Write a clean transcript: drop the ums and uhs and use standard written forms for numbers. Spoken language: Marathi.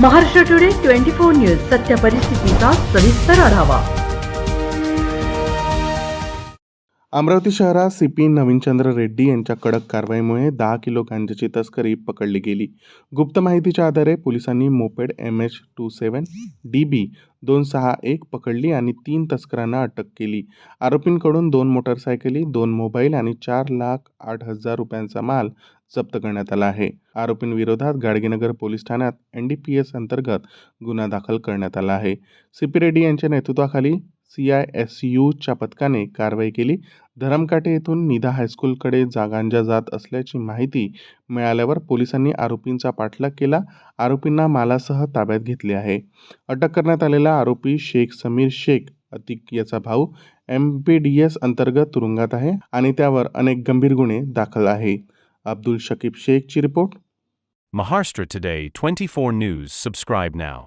महाराष्ट्र टुडे 24 न्यूज सत्य परिस्थितीचा सविस्तर आढावा. अमरावती शहरात सीपी नवीनचंद्र रेड्डी यांच्या कडक कारवाईमुळे 10 किलो गांजाची तस्करी पकडली गेली. गुप्त माहितीच्या आधारे पोलिसांनी मोपेड MH27 DB 261 पकडली आणि 3 तस्करांना अटक केली. आरोपींकडून 2 मोटरसायकली, 2 मोबाईल आणि 4,08,000 रुपयांचा माल जप्त करण्यात आला आहे. आरोपींविरोधात गाडगेनगर पोलीस ठाण्यात NDPS अंतर्गत गुन्हा दाखल करण्यात आला आहे. सीपी रेड्डी यांच्या नेतृत्वाखाली CISUच्या पथकाने कारवाई केली. धरमकाटे येथून निधा हायस्कूलकडे गांजा जात असल्याची माहिती मिळाल्यावर पोलिसांनी आरोपींचा पाठलाग केला. आरोपींना मालासह ताब्यात घेतले आहे. अटक करण्यात आलेला आरोपी शेख समीर शेख अतिक याचा भाऊ MPDS अंतर्गत तुरुंगात आहे आणि त्यावर अनेक गंभीर गुन्हे दाखल आहेत. अब्दुल शकीब शेखची report. Maharashtra Today 24 News. Subscribe now.